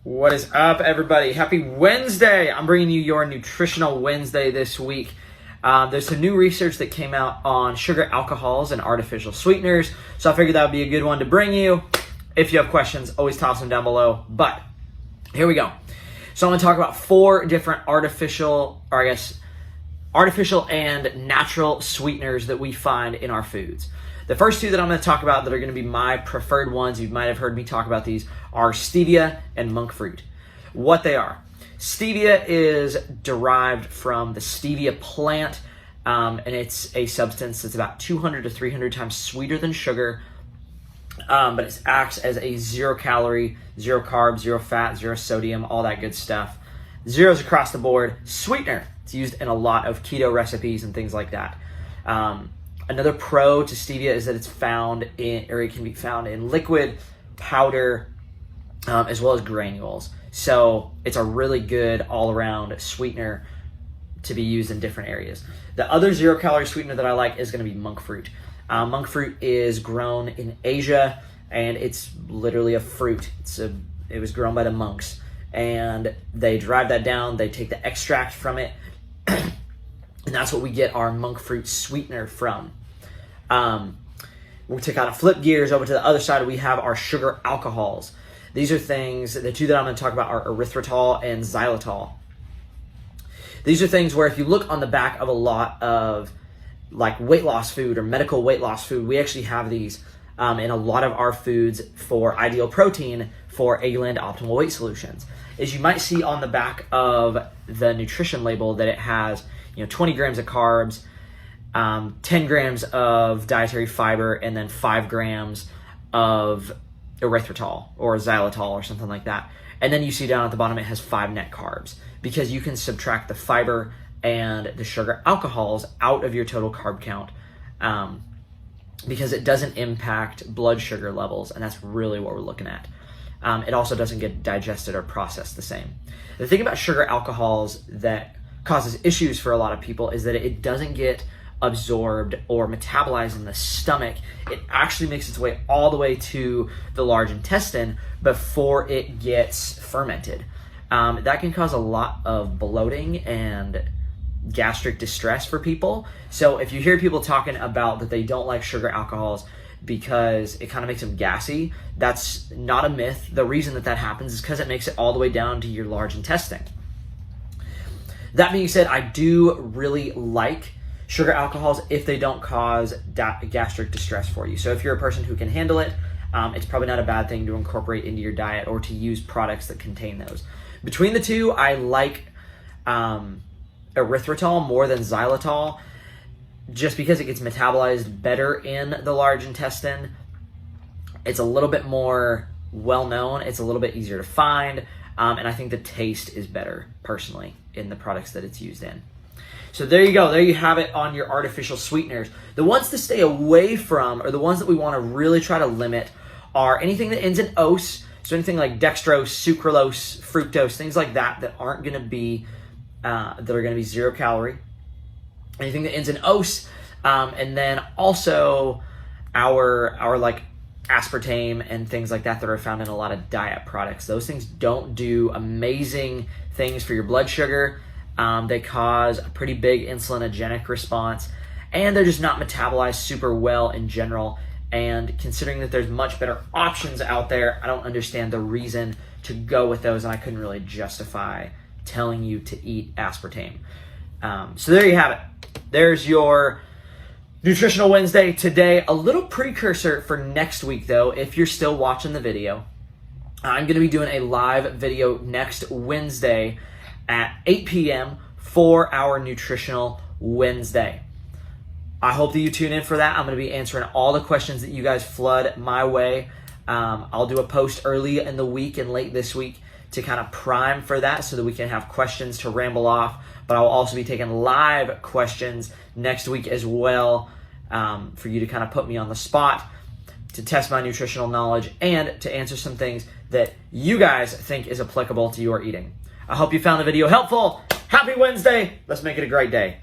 What is up, everybody? Happy Wednesday! I'm bringing you your Nutritional Wednesday this week. There's some new research that came out on sugar alcohols and artificial sweeteners, so I figured that would be a good one to bring you. If you have questions, always toss them down below. But here we go. So I'm going to talk about 4 different artificial and natural sweeteners that we find in our foods. The first 2 that I'm going to talk about that are going to be my preferred ones, you might have heard me talk about these, are Stevia and Monk fruit. What they are. Stevia is derived from the stevia plant, and it's a substance that's about 200 to 300 times sweeter than sugar, but it acts as a 0 calorie, 0 carbs, 0 fat, 0 sodium, all that good stuff. Zeros across the board sweetener. It's used in a lot of keto recipes and things like that. Another pro to stevia is that it can be found in liquid, powder, as well as granules. So it's a really good all-around sweetener to be used in different areas. The other 0 calorie sweetener that I like is going to be monk fruit. Monk fruit is grown in Asia, and it's literally a fruit. It was grown by the monks, and they drive that down. They take the extract from it, and that's what we get our monk fruit sweetener from. We'll kind of flip gears over to the other side. We have our sugar alcohols. These are things, the 2 that I'm going to talk about are erythritol and xylitol. These are things where if you look on the back of a lot of like weight loss food or medical weight loss food, we actually have these in a lot of our foods for ideal protein for Eggland Optimal Weight Solutions. As you might see on the back of the nutrition label that it has 20 grams of carbs, 10 grams of dietary fiber, and then 5 grams of erythritol or xylitol or something like that. And then you see down at the bottom it has 5 net carbs, because you can subtract the fiber and the sugar alcohols out of your total carb count, because it doesn't impact blood sugar levels, and that's really what we're looking at. It also doesn't get digested or processed the same. The thing about sugar alcohols that causes issues for a lot of people is that it doesn't get absorbed or metabolized in the stomach. It actually makes its way all the way to the large intestine before it gets fermented. That can cause a lot of bloating and gastric distress for people. So if you hear people talking about that they don't like sugar alcohols because it kind of makes them gassy, that's not a myth. The reason that happens is because it makes it all the way down to your large intestine. That being said, I do really like sugar alcohols if they don't cause gastric distress for you. So if you're a person who can handle it, it's probably not a bad thing to incorporate into your diet or to use products that contain those. Between the 2, I like erythritol more than xylitol, just because it gets metabolized better in the large intestine. It's a little bit more well-known. It's a little bit easier to find, and I think the taste is better, personally, in the products that it's used in. So there you go. There you have it on your artificial sweeteners. The ones to stay away from, or the ones that we want to really try to limit, are anything that ends in ose. So anything like dextrose, sucralose, fructose, things like that aren't going to be that are going to be 0 calorie. Anything that ends in ose, and then also our like aspartame and things like that are found in a lot of diet products. Those things don't do amazing things for your blood sugar. They cause a pretty big insulinogenic response, and they're just not metabolized super well in general. And considering that there's much better options out there, I don't understand the reason to go with those, and I couldn't really justify telling you to eat aspartame. So there you have it. There's your Nutritional Wednesday today. A little precursor for next week, though, if you're still watching the video. I'm going to be doing a live video next Wednesday at 8 p.m. for our Nutritional Wednesday. I hope that you tune in for that. I'm going to be answering all the questions that you guys flood my way. I'll do a post early in the week and late this week to kind of prime for that so that we can have questions to ramble off. But I'll also be taking live questions next week as well, for you to kind of put me on the spot, to test my nutritional knowledge, and to answer some things that you guys think is applicable to your eating. I hope you found the video helpful. Happy Wednesday. Let's make it a great day.